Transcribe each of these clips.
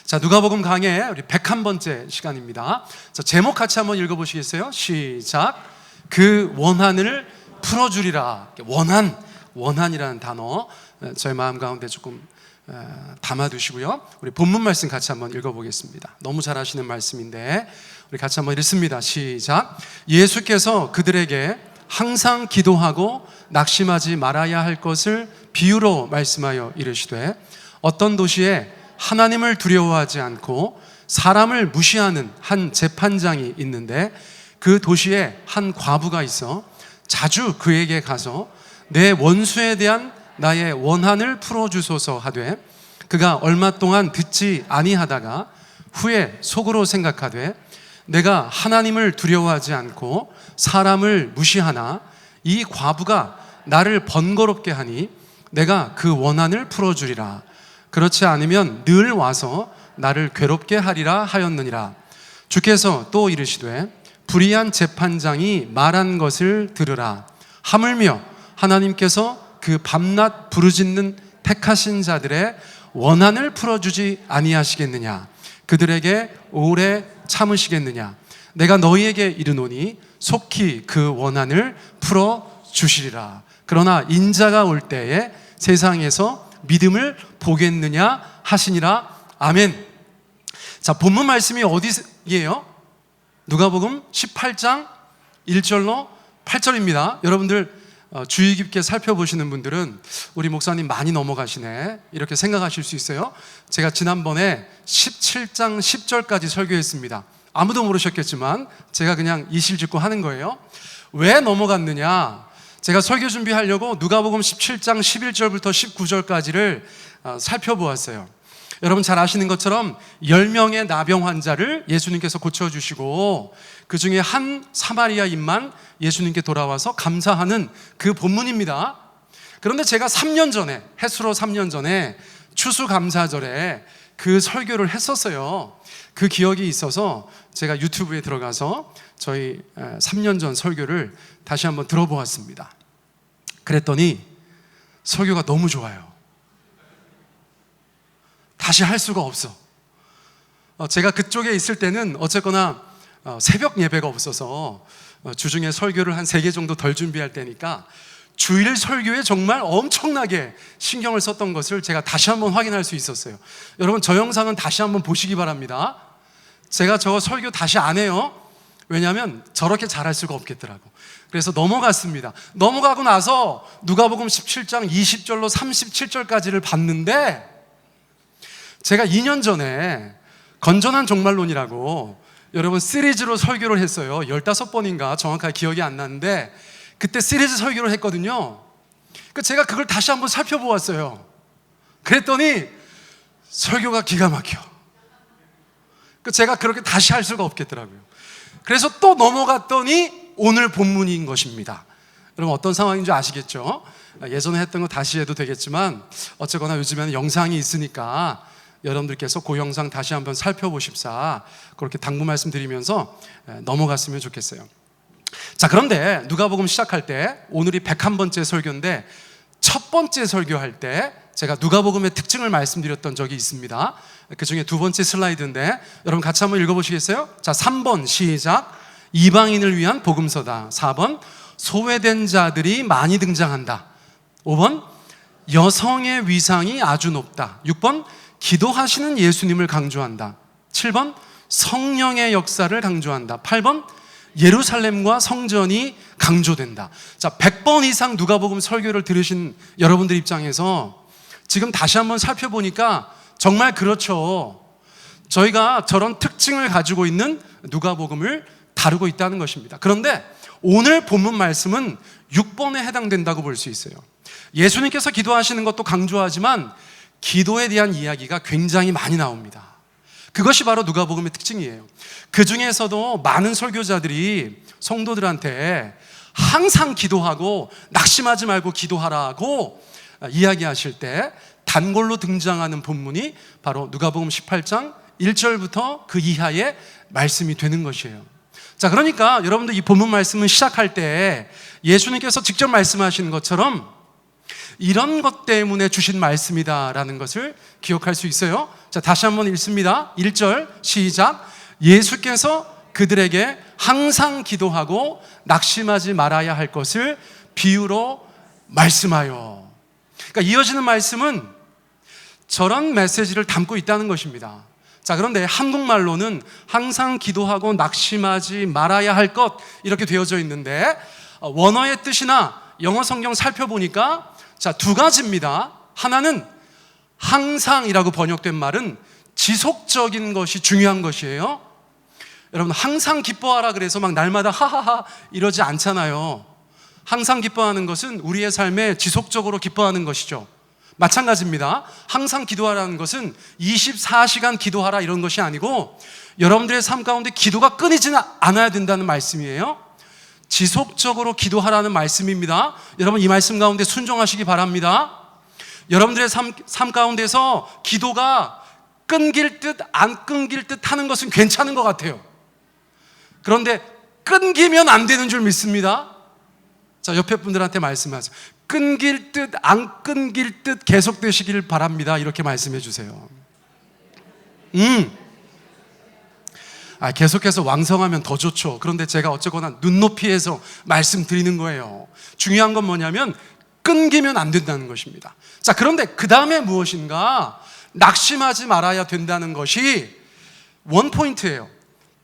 자, 누가복음 강의 우리 101번째 시간입니다. 자, 제목 같이 한번 읽어보시겠어요? 시작. 그 원한을 풀어주리라. 원한이라는 단어 저희 마음 가운데 조금 담아두시고요. 우리 본문 말씀 같이 한번 읽어보겠습니다. 너무 잘 아시는 말씀인데 우리 같이 한번 읽습니다. 시작. 예수께서 그들에게 항상 기도하고 낙심하지 말아야 할 것을 비유로 말씀하여 이르시되, 어떤 도시에 하나님을 두려워하지 않고 사람을 무시하는 한 재판장이 있는데, 그 도시에 한 과부가 있어 자주 그에게 가서 내 원수에 대한 나의 원한을 풀어주소서 하되, 그가 얼마 동안 듣지 아니하다가 후에 속으로 생각하되, 내가 하나님을 두려워하지 않고 사람을 무시하나 이 과부가 나를 번거롭게 하니 내가 그 원한을 풀어주리라. 그렇지 않으면 늘 와서 나를 괴롭게 하리라 하였느니라. 주께서 또 이르시되, 불의한 재판장이 말한 것을 들으라. 하물며 하나님께서 그 밤낮 부르짖는 택하신 자들의 원한을 풀어주지 아니하시겠느냐? 그들에게 오래 참으시겠느냐? 내가 너희에게 이르노니 속히 그 원한을 풀어주시리라. 그러나 인자가 올 때에 세상에서 믿음을 보겠느냐 하시니라. 아멘. 자, 본문 말씀이 어디예요? 누가복음 18장 1절로 8절입니다. 여러분들 주의 깊게 살펴보시는 분들은 우리 목사님 많이 넘어가시네 이렇게 생각하실 수 있어요. 제가 지난번에 17장 10절까지 설교했습니다. 아무도 모르셨겠지만 제가 그냥 이실직고 하는 거예요. 왜 넘어갔느냐? 제가 설교 준비하려고 누가복음 17장 11절부터 19절까지를 살펴보았어요. 여러분 잘 아시는 것처럼 10명의 나병 환자를 예수님께서 고쳐주시고, 그 중에 한 사마리아인만 예수님께 돌아와서 감사하는 그 본문입니다. 그런데 제가 3년 전에, 해수로 3년 전에 추수감사절에 그 설교를 했었어요. 그 기억이 있어서 제가 유튜브에 들어가서 저희 3년 전 설교를 다시 한번 들어보았습니다. 그랬더니 설교가 너무 좋아요. 다시 할 수가 없어. 제가 그쪽에 있을 때는 어쨌거나 새벽 예배가 없어서 주중에 설교를 한 3개 정도 덜 준비할 때니까 주일 설교에 정말 엄청나게 신경을 썼던 것을 제가 다시 한번 확인할 수 있었어요. 여러분 저 영상은 다시 한번 보시기 바랍니다. 제가 저 설교 다시 안 해요. 왜냐하면 저렇게 잘할 수가 없겠더라고. 그래서 넘어갔습니다. 넘어가고 나서 누가복음 17장 20절로 37절까지를 봤는데, 제가 2년 전에 건전한 종말론이라고 여러분 시리즈로 설교를 했어요. 15번인가 정확하게 기억이 안 나는데 그때 시리즈 설교를 했거든요. 제가 그걸 다시 한번 살펴보았어요. 그랬더니 설교가 기가 막혀. 제가 그렇게 다시 할 수가 없겠더라고요. 그래서 또 넘어갔더니 오늘 본문인 것입니다. 여러분 어떤 상황인 줄 아시겠죠? 예전에 했던 거 다시 해도 되겠지만 어쨌거나 요즘에는 영상이 있으니까 여러분들께서 그 영상 다시 한번 살펴보십사 그렇게 당부 말씀드리면서 넘어갔으면 좋겠어요. 자, 그런데 누가복음 시작할 때 오늘이 101번째 설교인데 첫 번째 설교할 때 제가 누가복음의 특징을 말씀드렸던 적이 있습니다. 그 중에 두 번째 슬라이드인데 여러분 같이 한번 읽어보시겠어요? 자, 3번 시작. 이방인을 위한 복음서다. 4번 소외된 자들이 많이 등장한다. 5번 여성의 위상이 아주 높다. 6번 기도하시는 예수님을 강조한다. 7번 성령의 역사를 강조한다. 8번 예루살렘과 성전이 강조된다. 자, 100번 이상 누가복음 설교를 들으신 여러분들 입장에서 지금 다시 한번 살펴보니까 정말 그렇죠. 저희가 저런 특징을 가지고 있는 누가복음을 다루고 있다는 것입니다. 그런데 오늘 본문 말씀은 6번에 해당된다고 볼 수 있어요. 예수님께서 기도하시는 것도 강조하지만 기도에 대한 이야기가 굉장히 많이 나옵니다. 그것이 바로 누가복음의 특징이에요. 그 중에서도 많은 설교자들이 성도들한테 항상 기도하고 낙심하지 말고 기도하라고 이야기하실 때 단골로 등장하는 본문이 바로 누가복음 18장 1절부터 그 이하의 말씀이 되는 것이에요. 자, 그러니까 여러분들 이 본문 말씀을 시작할 때 예수님께서 직접 말씀하시는 것처럼 이런 것 때문에 주신 말씀이다라는 것을 기억할 수 있어요. 자, 다시 한번 읽습니다. 1절 시작. 예수께서 그들에게 항상 기도하고 낙심하지 말아야 할 것을 비유로 말씀하여. 그러니까 이어지는 말씀은 저런 메시지를 담고 있다는 것입니다. 자, 그런데 한국말로는 항상 기도하고 낙심하지 말아야 할 것 이렇게 되어져 있는데, 원어의 뜻이나 영어 성경 살펴보니까 자, 두 가지입니다. 하나는 항상이라고 번역된 말은 지속적인 것이 중요한 것이에요. 여러분, 항상 기뻐하라 그래서 막 날마다 하하하 이러지 않잖아요. 항상 기뻐하는 것은 우리의 삶에 지속적으로 기뻐하는 것이죠. 마찬가지입니다. 항상 기도하라는 것은 24시간 기도하라 이런 것이 아니고 여러분들의 삶 가운데 기도가 끊이지는 않아야 된다는 말씀이에요. 지속적으로 기도하라는 말씀입니다. 여러분, 이 말씀 가운데 순종하시기 바랍니다. 여러분들의 삶 가운데서 기도가 끊길 듯 안 끊길 듯 하는 것은 괜찮은 것 같아요. 그런데 끊기면 안 되는 줄 믿습니다. 자, 옆에 분들한테 말씀하세요. 끊길 듯 안 끊길 듯 계속되시길 바랍니다. 이렇게 말씀해 주세요. 계속해서 왕성하면 더 좋죠. 그런데 제가 어쨌거나 눈높이에서 말씀드리는 거예요. 중요한 건 뭐냐면 끊기면 안 된다는 것입니다. 자, 그런데 그 다음에 무엇인가? 낙심하지 말아야 된다는 것이 원포인트예요.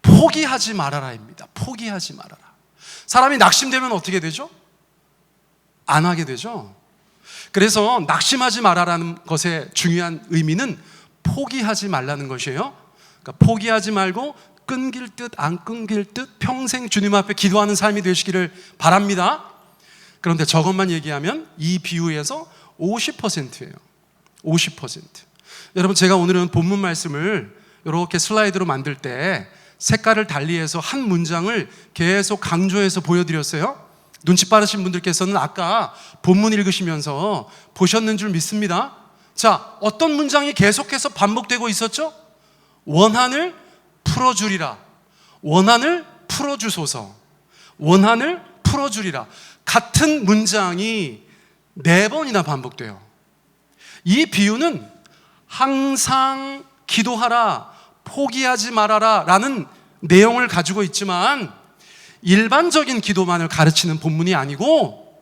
포기하지 말아라입니다. 포기하지 말아라. 사람이 낙심되면 어떻게 되죠? 안 하게 되죠. 그래서 낙심하지 말아라는 것의 중요한 의미는 포기하지 말라는 것이에요. 그러니까 포기하지 말고 끊길 듯 안 끊길 듯 평생 주님 앞에 기도하는 삶이 되시기를 바랍니다. 그런데 저것만 얘기하면 이 비유에서 50%예요. 50%. 여러분, 제가 오늘은 본문 말씀을 이렇게 슬라이드로 만들 때 색깔을 달리해서 한 문장을 계속 강조해서 보여드렸어요. 눈치 빠르신 분들께서는 아까 본문 읽으시면서 보셨는 줄 믿습니다. 자, 어떤 문장이 계속해서 반복되고 있었죠? 원한을 풀어주리라. 원한을 풀어주소서. 원한을 풀어주리라. 같은 문장이 4번이나 반복돼요. 이 비유는 항상 기도하라, 포기하지 말아라 라는 내용을 가지고 있지만 일반적인 기도만을 가르치는 본문이 아니고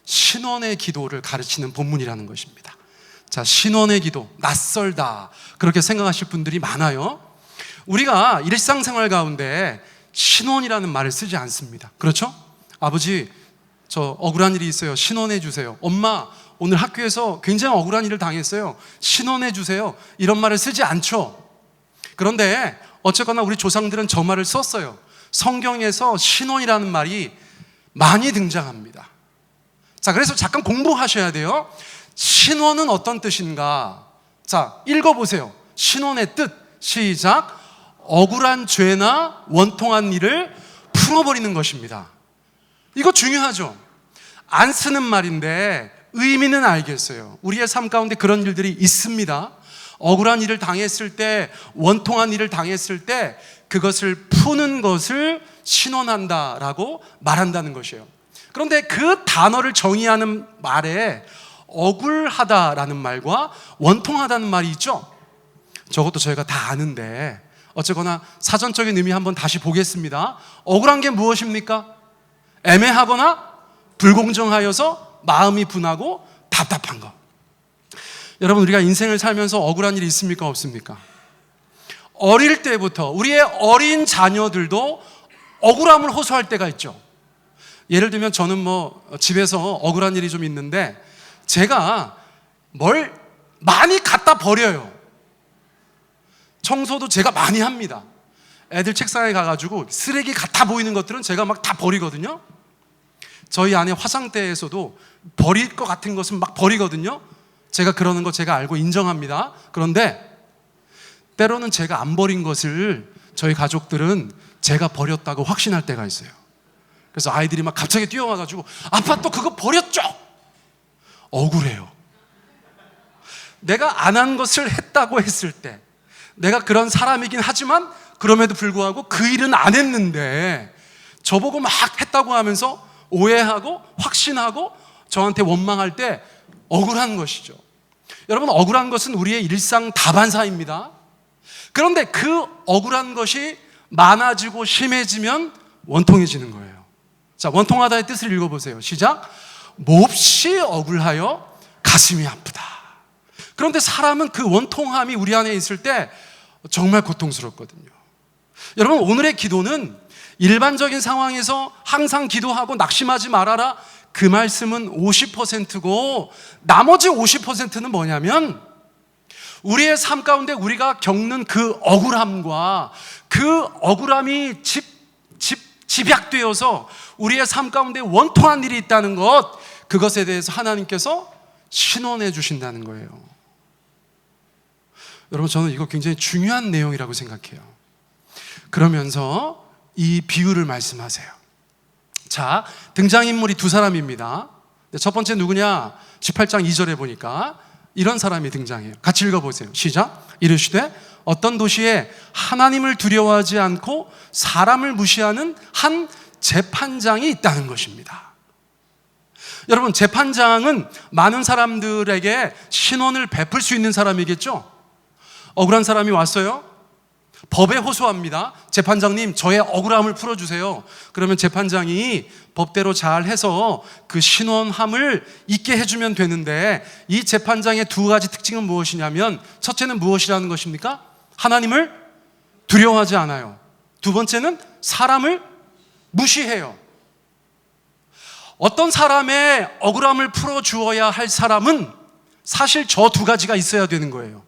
신원의 기도를 가르치는 본문이라는 것입니다. 자, 신원의 기도, 낯설다 그렇게 생각하실 분들이 많아요. 우리가 일상생활 가운데 신원이라는 말을 쓰지 않습니다. 그렇죠? 아버지, 저 억울한 일이 있어요. 신원해 주세요. 엄마, 오늘 학교에서 굉장히 억울한 일을 당했어요. 신원해 주세요. 이런 말을 쓰지 않죠. 그런데 어쨌거나 우리 조상들은 저 말을 썼어요. 성경에서 신원이라는 말이 많이 등장합니다. 자, 그래서 잠깐 공부하셔야 돼요. 신원은 어떤 뜻인가? 자, 읽어보세요. 신원의 뜻, 시작. 억울한 죄나 원통한 일을 풀어버리는 것입니다. 이거 중요하죠? 안 쓰는 말인데 의미는 알겠어요. 우리의 삶 가운데 그런 일들이 있습니다. 억울한 일을 당했을 때, 원통한 일을 당했을 때 그것을 푸는 것을 신원한다라고 말한다는 것이에요. 그런데 그 단어를 정의하는 말에 억울하다라는 말과 원통하다는 말이 있죠. 저것도 저희가 다 아는데 어쨌거나 사전적인 의미 한번 다시 보겠습니다. 억울한 게 무엇입니까? 애매하거나 불공정하여서 마음이 분하고 답답한 것. 여러분, 우리가 인생을 살면서 억울한 일이 있습니까? 없습니까? 어릴 때부터 우리의 어린 자녀들도 억울함을 호소할 때가 있죠. 예를 들면 저는 집에서 억울한 일이 좀 있는데 제가 뭘 많이 갖다 버려요. 청소도 제가 많이 합니다. 애들 책상에 가가지고 쓰레기 같아 보이는 것들은 제가 막 다 버리거든요. 저희 아내 화장대에서도 버릴 것 같은 것은 막 버리거든요. 제가 그러는 거 제가 알고 인정합니다. 그런데 때로는 제가 안 버린 것을 저희 가족들은 제가 버렸다고 확신할 때가 있어요. 그래서 아이들이 막 갑자기 뛰어와가지고 아빠 또 그거 버렸죠? 억울해요. 내가 안 한 것을 했다고 했을 때 내가 그런 사람이긴 하지만 그럼에도 불구하고 그 일은 안 했는데 저보고 막 했다고 하면서 오해하고 확신하고 저한테 원망할 때 억울한 것이죠. 여러분, 억울한 것은 우리의 일상 다반사입니다. 그런데 그 억울한 것이 많아지고 심해지면 원통해지는 거예요. 자, 원통하다의 뜻을 읽어보세요. 시작. 몹시 억울하여 가슴이 아프다. 그런데 사람은 그 원통함이 우리 안에 있을 때 정말 고통스럽거든요. 여러분, 오늘의 기도는 일반적인 상황에서 항상 기도하고 낙심하지 말아라, 그 말씀은 50%고 나머지 50%는 뭐냐면 우리의 삶 가운데 우리가 겪는 그 억울함과 그 억울함이 집약되어서 우리의 삶 가운데 원통한 일이 있다는 것, 그것에 대해서 하나님께서 신원해 주신다는 거예요. 여러분, 저는 이거 굉장히 중요한 내용이라고 생각해요. 그러면서 이 비유를 말씀하세요. 자, 등장인물이 두 사람입니다. 첫 번째 누구냐? 18장 2절에 보니까 이런 사람이 등장해요. 같이 읽어보세요. 시작. 이르시되 어떤 도시에 하나님을 두려워하지 않고 사람을 무시하는 한 재판장이 있다는 것입니다. 여러분, 재판장은 많은 사람들에게 신원을 베풀 수 있는 사람이겠죠? 억울한 사람이 왔어요. 법에 호소합니다. 재판장님, 저의 억울함을 풀어주세요. 그러면 재판장이 법대로 잘 해서 그 신원함을 있게 해주면 되는데, 이 재판장의 두 가지 특징은 무엇이냐면, 첫째는 무엇이라는 것입니까? 하나님을 두려워하지 않아요. 두 번째는 사람을 무시해요. 어떤 사람의 억울함을 풀어주어야 할 사람은 사실 저 두 가지가 있어야 되는 거예요.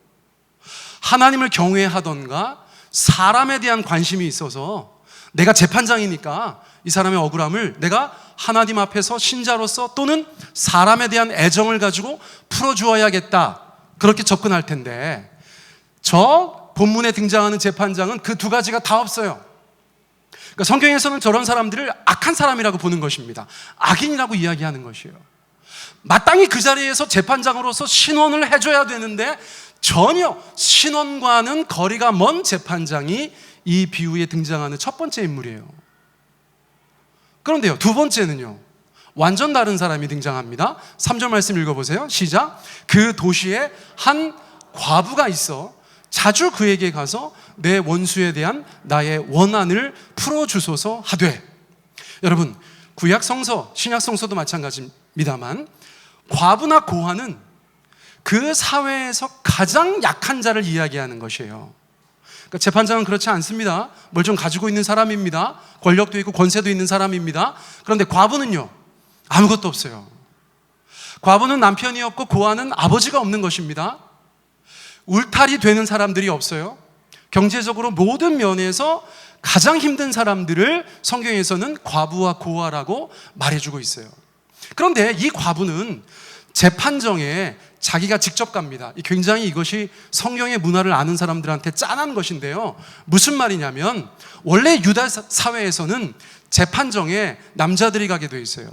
하나님을 경외하던가 사람에 대한 관심이 있어서, 내가 재판장이니까 이 사람의 억울함을 내가 하나님 앞에서 신자로서 또는 사람에 대한 애정을 가지고 풀어주어야겠다, 그렇게 접근할 텐데, 저 본문에 등장하는 재판장은 그 두 가지가 다 없어요. 그러니까 성경에서는 저런 사람들을 악한 사람이라고 보는 것입니다. 악인이라고 이야기하는 것이에요. 마땅히 그 자리에서 재판장으로서 신원을 해줘야 되는데 전혀 신원과는 거리가 먼 재판장이 이 비유에 등장하는 첫 번째 인물이에요. 그런데요, 두 번째는요, 완전 다른 사람이 등장합니다. 3절 말씀 읽어보세요. 시작. 그 도시에 한 과부가 있어 자주 그에게 가서 내 원수에 대한 나의 원한을 풀어주소서 하되. 여러분, 구약 성서, 신약 성서도 마찬가지입니다만 과부나 고아는 그 사회에서 가장 약한 자를 이야기하는 것이에요. 그러니까 재판장은 그렇지 않습니다. 뭘 좀 가지고 있는 사람입니다. 권력도 있고 권세도 있는 사람입니다. 그런데 과부는요, 아무것도 없어요. 과부는 남편이 없고 고아는 아버지가 없는 것입니다. 울타리 되는 사람들이 없어요. 경제적으로 모든 면에서 가장 힘든 사람들을 성경에서는 과부와 고아라고 말해주고 있어요. 그런데 이 과부는 재판정에 자기가 직접 갑니다. 굉장히 이것이 성경의 문화를 아는 사람들한테 짠한 것인데요, 무슨 말이냐면 원래 유다 사회에서는 재판정에 남자들이 가게 돼 있어요.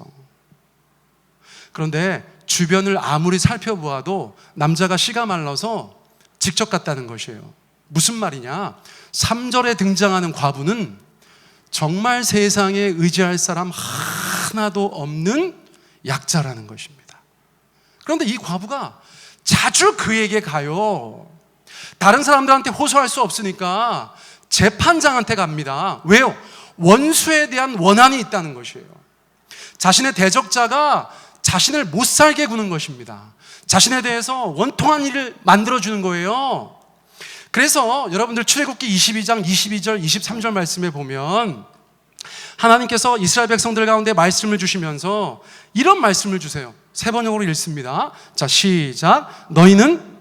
그런데 주변을 아무리 살펴보아도 남자가 씨가 말라서 직접 갔다는 것이에요. 무슨 말이냐? 3절에 등장하는 과부는 정말 세상에 의지할 사람 하나도 없는 약자라는 것입니다. 그런데 이 과부가 자주 그에게 가요. 다른 사람들한테 호소할 수 없으니까 재판장한테 갑니다. 왜요? 원수에 대한 원한이 있다는 것이에요. 자신의 대적자가 자신을 못 살게 구는 것입니다. 자신에 대해서 원통한 일을 만들어주는 거예요. 그래서 여러분들 출애굽기 22장 22절 23절 말씀에 보면 하나님께서 이스라엘 백성들 가운데 말씀을 주시면서 이런 말씀을 주세요. 세 번역으로 읽습니다. 자, 시작. 너희는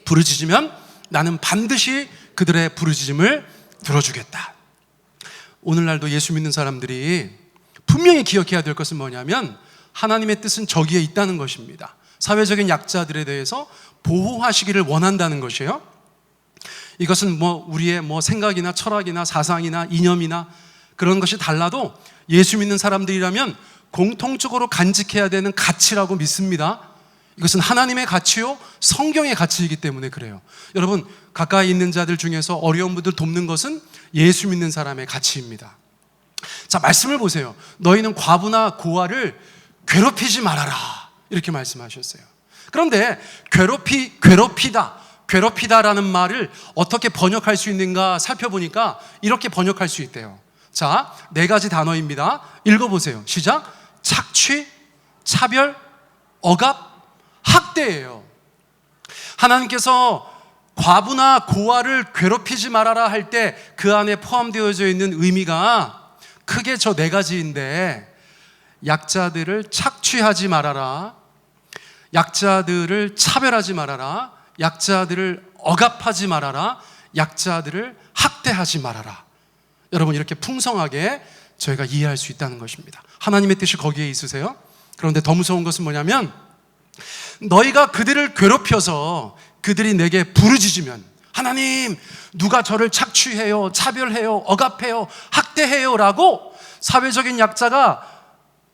부르짖으면 나는 반드시 그들의 부르짖음을 들어주겠다. 오늘날도 예수 믿는 사람들이 분명히 기억해야 될 것은 뭐냐면 하나님의 뜻은 저기에 있다는 것입니다. 사회적인 약자들에 대해서 보호하시기를 원한다는 것이에요. 이것은 우리의 생각이나 철학이나 사상이나 이념이나 그런 것이 달라도 예수 믿는 사람들이라면 공통적으로 간직해야 되는 가치라고 믿습니다. 이것은 하나님의 가치요, 성경의 가치이기 때문에 그래요. 여러분, 가까이 있는 자들 중에서 어려운 분들 돕는 것은 예수 믿는 사람의 가치입니다. 자, 말씀을 보세요. 너희는 과부나 고아를 괴롭히지 말아라, 이렇게 말씀하셨어요. 그런데 괴롭히다라는 말을 어떻게 번역할 수 있는가 살펴보니까 이렇게 번역할 수 있대요. 자, 4가지 단어입니다. 읽어보세요. 시작. 착취, 차별, 억압, 학대예요. 하나님께서 과부나 고아를 괴롭히지 말아라 할 때 그 안에 포함되어져 있는 의미가 크게 저 4가지인데, 약자들을 착취하지 말아라, 약자들을 차별하지 말아라, 약자들을 억압하지 말아라, 약자들을 학대하지 말아라. 여러분, 이렇게 풍성하게 저희가 이해할 수 있다는 것입니다. 하나님의 뜻이 거기에 있으세요. 그런데 더 무서운 것은 뭐냐면, 너희가 그들을 괴롭혀서 그들이 내게 부르짖으면, 하나님, 누가 저를 착취해요, 차별해요, 억압해요, 학대해요 라고 사회적인 약자가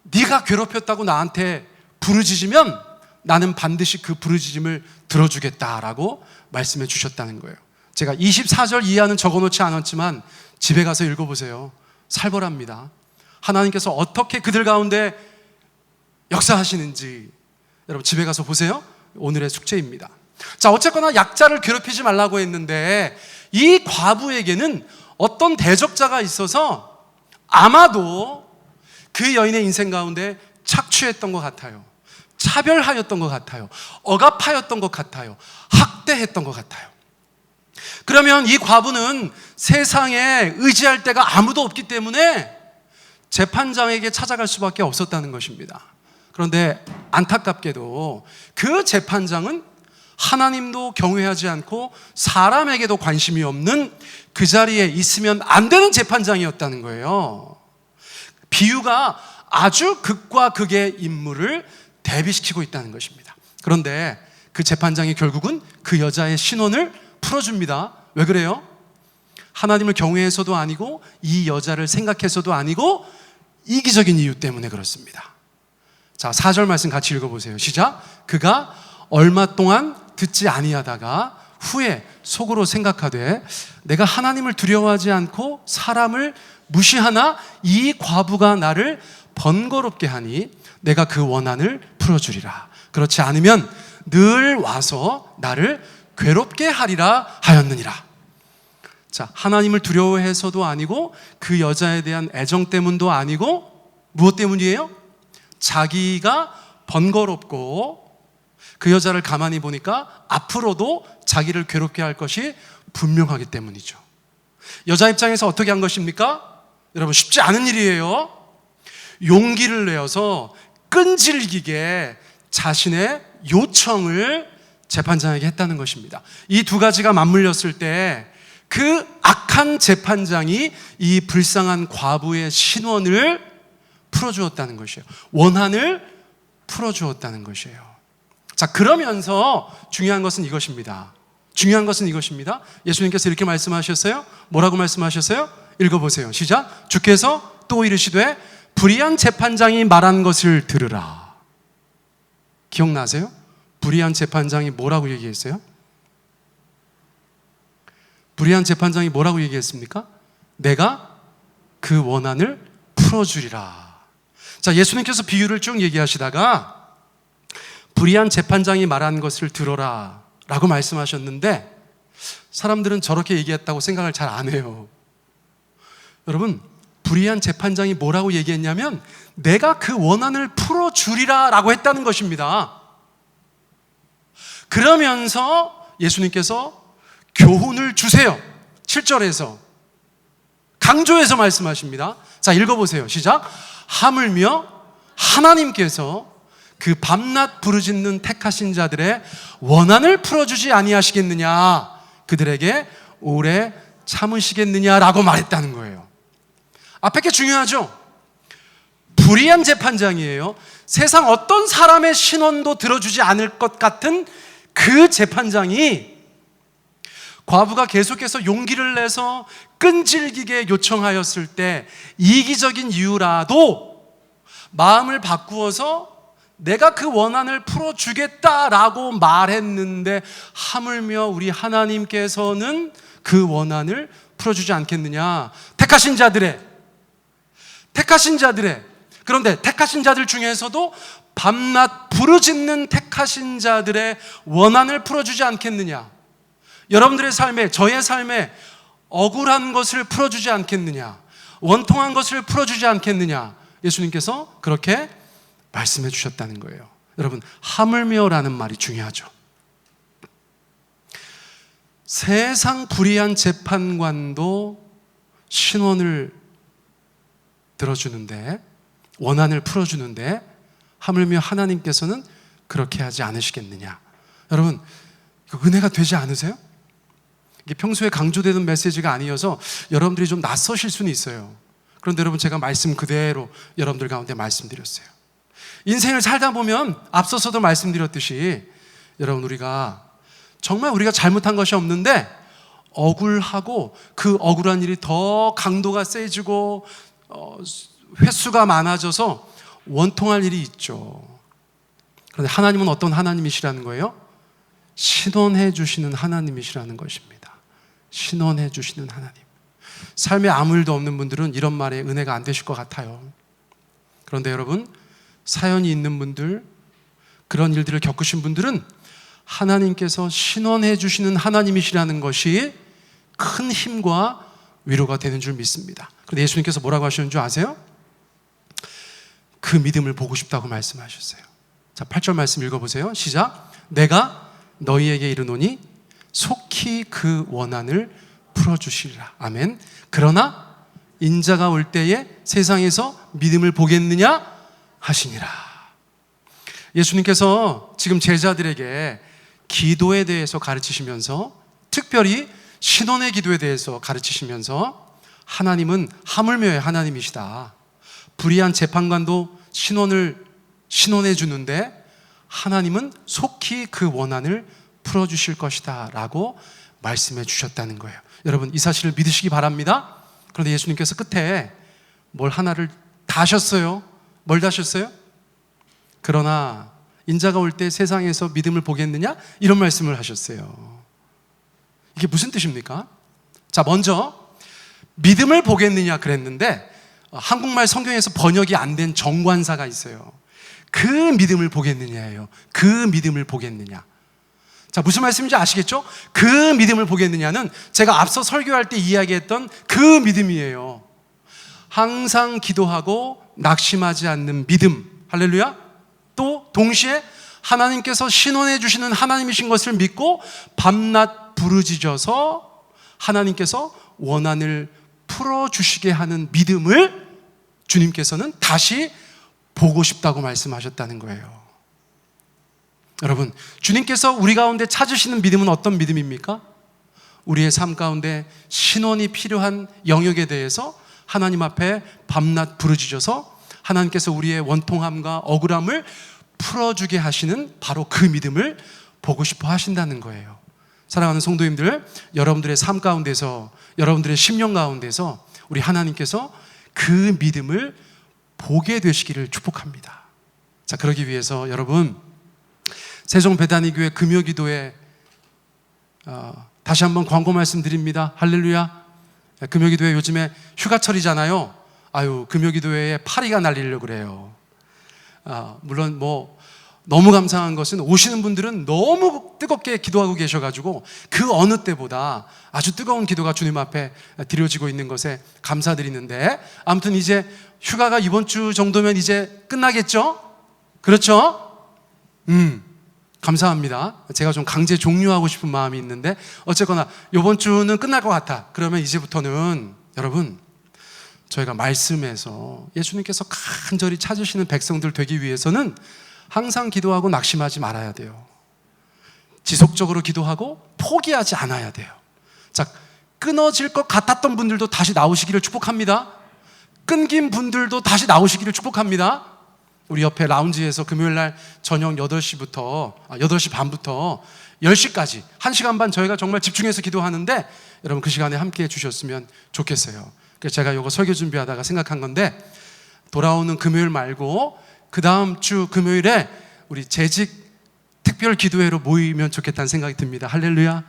네가 괴롭혔다고 나한테 부르짖으면 나는 반드시 그 부르짖음을 들어주겠다라고 말씀해 주셨다는 거예요. 제가 24절 이하는 적어놓지 않았지만 집에 가서 읽어보세요. 살벌합니다. 하나님께서 어떻게 그들 가운데 역사하시는지 여러분 집에 가서 보세요. 오늘의 숙제입니다. 자, 어쨌거나 약자를 괴롭히지 말라고 했는데 이 과부에게는 어떤 대적자가 있어서 아마도 그 여인의 인생 가운데 착취했던 것 같아요. 차별하였던 것 같아요. 억압하였던 것 같아요. 학대했던 것 같아요. 그러면 이 과부는 세상에 의지할 데가 아무도 없기 때문에 재판장에게 찾아갈 수밖에 없었다는 것입니다. 그런데 안타깝게도 그 재판장은 하나님도 경외하지 않고 사람에게도 관심이 없는 그 자리에 있으면 안 되는 재판장이었다는 거예요. 비유가 아주 극과 극의 인물을 대비시키고 있다는 것입니다. 그런데 그 재판장이 결국은 그 여자의 신원을 풀어줍니다. 왜 그래요? 하나님을 경외해서도 아니고 이 여자를 생각해서도 아니고 이기적인 이유 때문에 그렇습니다. 자, 4절 말씀 같이 읽어보세요. 시작. 그가 얼마 동안 듣지 아니하다가 후에 속으로 생각하되 내가 하나님을 두려워하지 않고 사람을 무시하나 이 과부가 나를 번거롭게 하니 내가 그 원한을 풀어주리라. 그렇지 않으면 늘 와서 나를 괴롭게 하리라 하였느니라. 자, 하나님을 두려워해서도 아니고 그 여자에 대한 애정 때문도 아니고 무엇 때문이에요? 자기가 번거롭고 그 여자를 가만히 보니까 앞으로도 자기를 괴롭게 할 것이 분명하기 때문이죠. 여자 입장에서 어떻게 한 것입니까? 여러분, 쉽지 않은 일이에요. 용기를 내어서 끈질기게 자신의 요청을 재판장에게 했다는 것입니다. 이 2가지가 맞물렸을 때 그 악한 재판장이 이 불쌍한 과부의 신원을 풀어주었다는 것이에요. 원한을 풀어주었다는 것이에요. 자, 그러면서 중요한 것은 이것입니다. 예수님께서 이렇게 말씀하셨어요. 뭐라고 말씀하셨어요? 읽어보세요. 시작. 주께서 또 이르시되 불의한 재판장이 말한 것을 들으라. 기억나세요? 불의한 재판장이 뭐라고 얘기했어요? 불의한 재판장이 뭐라고 얘기했습니까? 내가 그 원한을 풀어주리라. 자, 예수님께서 비유를 쭉 얘기하시다가 불의한 재판장이 말한 것을 들어라 라고 말씀하셨는데 사람들은 저렇게 얘기했다고 생각을 잘 안 해요. 여러분, 불의한 재판장이 뭐라고 얘기했냐면 내가 그 원한을 풀어주리라 라고 했다는 것입니다. 그러면서 예수님께서 교훈을 주세요. 7절에서 강조해서 말씀하십니다. 자, 읽어보세요. 시작. 하물며 하나님께서 그 밤낮 부르짖는 택하신 자들의 원한을 풀어주지 아니하시겠느냐, 그들에게 오래 참으시겠느냐라고 말했다는 거예요. 앞에 게 중요하죠. 불의한 재판장이에요. 세상 어떤 사람의 신원도 들어주지 않을 것 같은 그 재판장이 과부가 계속해서 용기를 내서 끈질기게 요청하였을 때 이기적인 이유라도 마음을 바꾸어서 내가 그 원한을 풀어주겠다라고 말했는데 하물며 우리 하나님께서는 그 원한을 풀어주지 않겠느냐. 택하신 자들의 택하신 자들의, 그런데 택하신 자들 중에서도 밤낮 부르짖는 택하신 자들의 원한을 풀어주지 않겠느냐? 여러분들의 삶에, 저의 삶에 억울한 것을 풀어주지 않겠느냐? 원통한 것을 풀어주지 않겠느냐? 예수님께서 그렇게 말씀해 주셨다는 거예요. 여러분, 하물며라는 말이 중요하죠. 세상 불의한 재판관도 신원을 들어주는데, 원한을 풀어주는데 하물며 하나님께서는 그렇게 하지 않으시겠느냐? 여러분, 은혜가 되지 않으세요? 이게 평소에 강조되는 메시지가 아니어서 여러분들이 좀 낯서실 수는 있어요. 그런데 여러분, 제가 말씀 그대로 여러분들 가운데 말씀드렸어요. 인생을 살다 보면 앞서서도 말씀드렸듯이 여러분, 우리가 정말 우리가 잘못한 것이 없는데 억울하고 그 억울한 일이 더 강도가 세지고 횟수가 많아져서 원통할 일이 있죠. 그런데 하나님은 어떤 하나님이시라는 거예요? 신원해 주시는 하나님이시라는 것입니다. 신원해 주시는 하나님. 삶에 아무 일도 없는 분들은 이런 말에 은혜가 안 되실 것 같아요. 그런데 여러분, 사연이 있는 분들, 그런 일들을 겪으신 분들은 하나님께서 신원해 주시는 하나님이시라는 것이 큰 힘과 위로가 되는 줄 믿습니다. 그런데 예수님께서 뭐라고 하시는 줄 아세요? 그 믿음을 보고 싶다고 말씀하셨어요. 자, 8절 말씀 읽어보세요. 시작. 내가 너희에게 이르노니 속히 그 원한을 풀어주시리라. 아멘. 그러나 인자가 올 때에 세상에서 믿음을 보겠느냐 하시니라. 예수님께서 지금 제자들에게 기도에 대해서 가르치시면서, 특별히 신원의 기도에 대해서 가르치시면서, 하나님은 하물며의 하나님이시다. 불의한 재판관도 신원해 주는데 하나님은 속히 그 원한을 풀어주실 것이다 라고 말씀해 주셨다는 거예요. 여러분, 이 사실을 믿으시기 바랍니다. 그런데 예수님께서 끝에 뭘 하나를 다 하셨어요. 뭘 다 하셨어요? 그러나 인자가 올 때 세상에서 믿음을 보겠느냐? 이런 말씀을 하셨어요. 이게 무슨 뜻입니까? 자, 먼저 믿음을 보겠느냐 그랬는데 한국말 성경에서 번역이 안 된 정관사가 있어요. 그 믿음을 보겠느냐예요. 그 믿음을 보겠느냐. 자, 무슨 말씀인지 아시겠죠? 그 믿음을 보겠느냐는 제가 앞서 설교할 때 이야기했던 그 믿음이에요. 항상 기도하고 낙심하지 않는 믿음. 할렐루야. 또 동시에 하나님께서 신원해 주시는 하나님이신 것을 믿고 밤낮 부르짖어서 하나님께서 원한을 풀어주시게 하는 믿음을 주님께서는 다시 보고 싶다고 말씀하셨다는 거예요. 여러분, 주님께서 우리 가운데 찾으시는 믿음은 어떤 믿음입니까? 우리의 삶 가운데 신원이 필요한 영역에 대해서 하나님 앞에 밤낮 부르짖어서 하나님께서 우리의 원통함과 억울함을 풀어주게 하시는 바로 그 믿음을 보고 싶어 하신다는 거예요. 사랑하는 성도님들, 여러분들의 삶 가운데서, 여러분들의 심령 가운데서 우리 하나님께서 그 믿음을 보게 되시기를 축복합니다. 자, 그러기 위해서 여러분, 세종배단위교회 금요기도에 다시 한번 광고 말씀드립니다. 할렐루야. 금요기도회 요즘에 휴가철이잖아요. 아유, 금요기도회에 파리가 날리려고 그래요. 물론 너무 감사한 것은 오시는 분들은 너무 뜨겁게 기도하고 계셔가지고 그 어느 때보다 아주 뜨거운 기도가 주님 앞에 드려지고 있는 것에 감사드리는데, 아무튼 이제 휴가가 이번 주 정도면 이제 끝나겠죠? 그렇죠? 감사합니다. 제가 좀 강제 종료하고 싶은 마음이 있는데 어쨌거나 이번 주는 끝날 것 같아. 그러면 이제부터는 여러분, 저희가 말씀에서 예수님께서 간절히 찾으시는 백성들 되기 위해서는 항상 기도하고 낙심하지 말아야 돼요. 지속적으로 기도하고 포기하지 않아야 돼요. 자, 끊어질 것 같았던 분들도 다시 나오시기를 축복합니다. 끊긴 분들도 다시 나오시기를 축복합니다. 우리 옆에 라운지에서 금요일 날 저녁 8시 반부터 10시까지 1시간 반 저희가 정말 집중해서 기도하는데 여러분, 그 시간에 함께 해주셨으면 좋겠어요. 그래서 제가 이거 설교 준비하다가 생각한 건데, 돌아오는 금요일 말고 그 다음 주 금요일에 우리 재직 특별 기도회로 모이면 좋겠다는 생각이 듭니다. 할렐루야.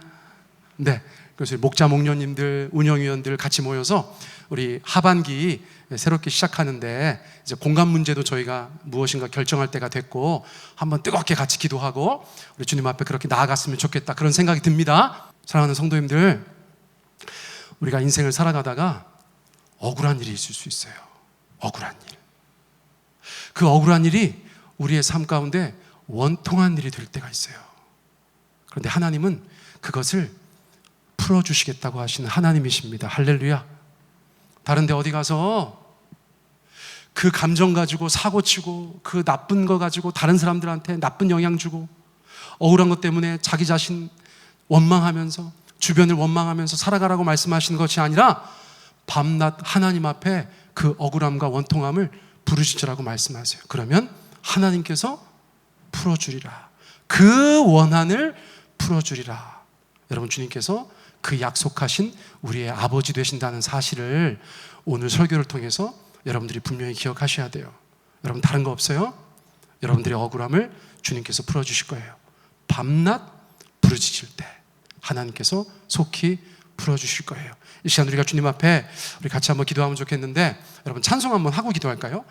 네, 그래서 목자 목녀님들, 운영위원들 같이 모여서 우리 하반기 새롭게 시작하는데 이제 공간 문제도 저희가 무엇인가 결정할 때가 됐고 한번 뜨겁게 같이 기도하고 우리 주님 앞에 그렇게 나아갔으면 좋겠다, 그런 생각이 듭니다. 사랑하는 성도님들, 우리가 인생을 살아가다가 억울한 일이 있을 수 있어요. 억울한 일. 그 억울한 일이 우리의 삶 가운데 원통한 일이 될 때가 있어요. 그런데 하나님은 그것을 풀어주시겠다고 하시는 하나님이십니다. 할렐루야. 다른 데 어디 가서 그 감정 가지고 사고치고 그 나쁜 거 가지고 다른 사람들한테 나쁜 영향 주고 억울한 것 때문에 자기 자신 원망하면서 주변을 원망하면서 살아가라고 말씀하시는 것이 아니라 밤낮 하나님 앞에 그 억울함과 원통함을 부르짖으라고 말씀하세요. 그러면 하나님께서 풀어주리라. 그 원한을 풀어주리라. 여러분, 주님께서 그 약속하신 우리의 아버지 되신다는 사실을 오늘 설교를 통해서 여러분들이 분명히 기억하셔야 돼요. 여러분, 다른 거 없어요? 여러분들의 억울함을 주님께서 풀어주실 거예요. 밤낮 부르짖을 때 하나님께서 속히 풀어주실 거예요. 이 시간 우리가 주님 앞에 우리 같이 한번 기도하면 좋겠는데, 여러분 찬송 한번 하고 기도할까요?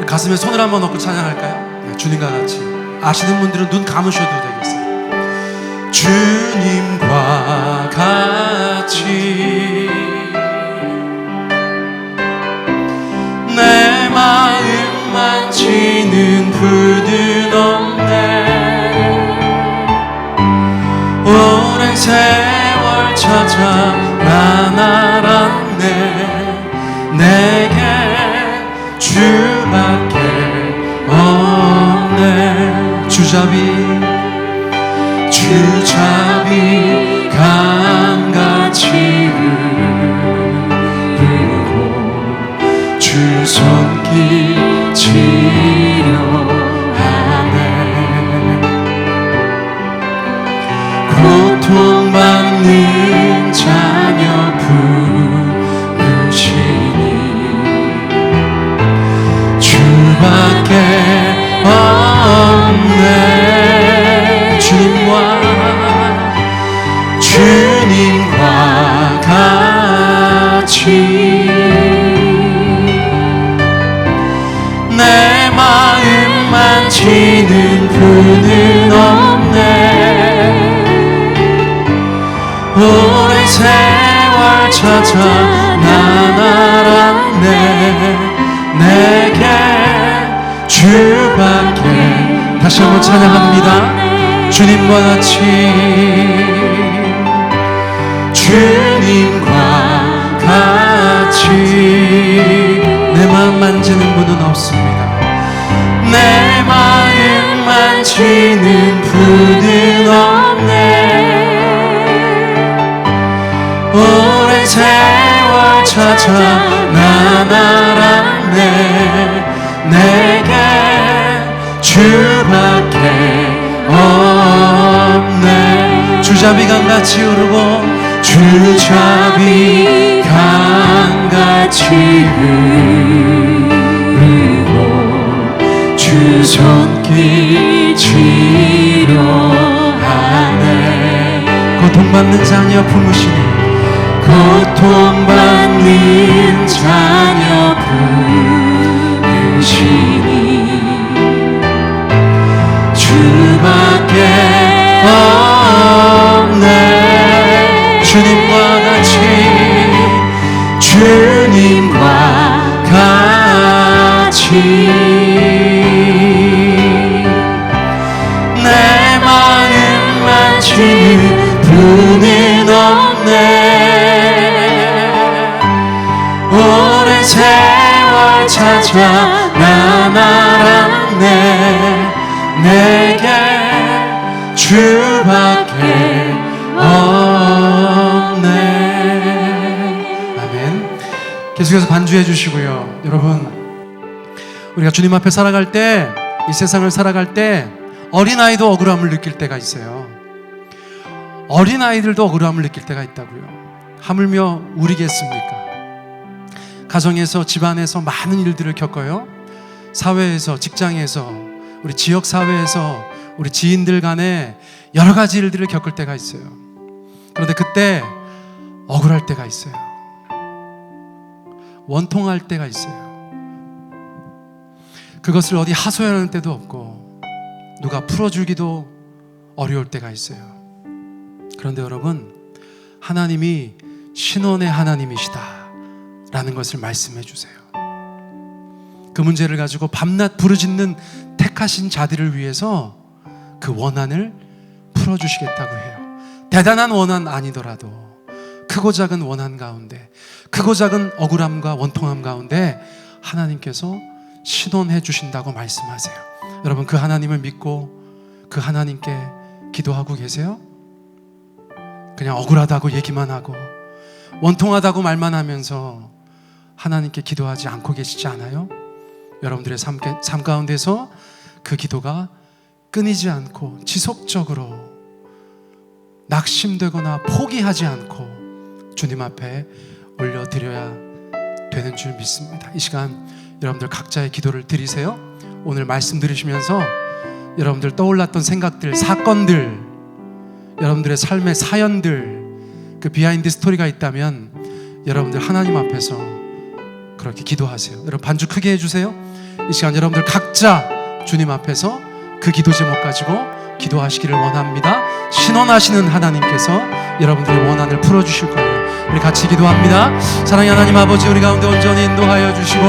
가슴에 손을 한번 얹고 찬양할까요? 네, 주님과 같이. 아시는 분들은 눈 감으셔도 되겠어요. 주님과 같이 내 마음 만지는 불들 없네. 오랜 세월 찾아 난 알았네. 내게 주밖에 없네. 주잡이 강같이 흐르고 주 손길 치료하네. 고통받는 자녀 부르시니 주밖에 없네. 주님과 같이 내 마음 만지는 분은 없네. 오랜 세월 찾아 난 알았네. 내게 주밖에. 다시 한번 찬양합니다. 주님과 같이 주님과 같이 내 마음 만지는 분은 없습니다. 내 마음 만지는 분은 없네. 오랜 세월 찾아 난 알았네. 내게 주밖에 없네. 주잡이 강같이 흐르고 주잡이 강같이 흐르고 주 손길 치료하네. 고통받는 자녀 품으시니 고통받는 자녀 품으시니 주밖에 없네. 주님과 같이 주님과 같이 내 마음 만지는 분은 없네. 오랜 세월 찾아 난 알았네. 내게 주밖에 없네. 아멘. 계속해서 반주해 주시고요. 여러분, 우리가 주님 앞에 살아갈 때, 이 세상을 살아갈 때 어린아이도 억울함을 느낄 때가 있어요. 어린아이들도 억울함을 느낄 때가 있다고요. 하물며 우리겠습니까? 가정에서, 집안에서 많은 일들을 겪어요. 사회에서, 직장에서, 우리 지역사회에서 우리 지인들 간에 여러 가지 일들을 겪을 때가 있어요. 그런데 그때 억울할 때가 있어요. 원통할 때가 있어요. 그것을 어디 하소연하는 때도 없고 누가 풀어주기도 어려울 때가 있어요. 그런데 여러분, 하나님이 신원의 하나님이시다 라는 것을 말씀해 주세요. 그 문제를 가지고 밤낮 부르짖는 택하신 자들을 위해서 그 원한을 풀어주시겠다고 해요. 대단한 원한 아니더라도 크고 작은 원한 가운데, 크고 작은 억울함과 원통함 가운데 하나님께서 신원해 주신다고 말씀하세요. 여러분, 그 하나님을 믿고 그 하나님께 기도하고 계세요? 그냥 억울하다고 얘기만 하고 원통하다고 말만 하면서 하나님께 기도하지 않고 계시지 않아요? 여러분들의 삶 가운데서 그 기도가 끊이지 않고 지속적으로 낙심되거나 포기하지 않고 주님 앞에 올려드려야 되는 줄 믿습니다. 이 시간 여러분들 각자의 기도를 드리세요. 오늘 말씀 들으시면서 여러분들 떠올랐던 생각들, 사건들, 여러분들의 삶의 사연들, 그 비하인드 스토리가 있다면 여러분들 하나님 앞에서 그렇게 기도하세요. 여러분 반주 크게 해주세요. 이 시간 여러분들 각자 주님 앞에서 그 기도 제목 가지고 기도하시기를 원합니다. 신원하시는 하나님께서 여러분들의 원한을 풀어주실 거예요. 우리 같이 기도합니다. 사랑의 하나님 아버지, 우리 가운데 온전히 인도하여 주시고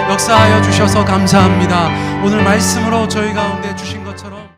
역사하여 주셔서 감사합니다. 오늘 말씀으로 저희 가운데 주신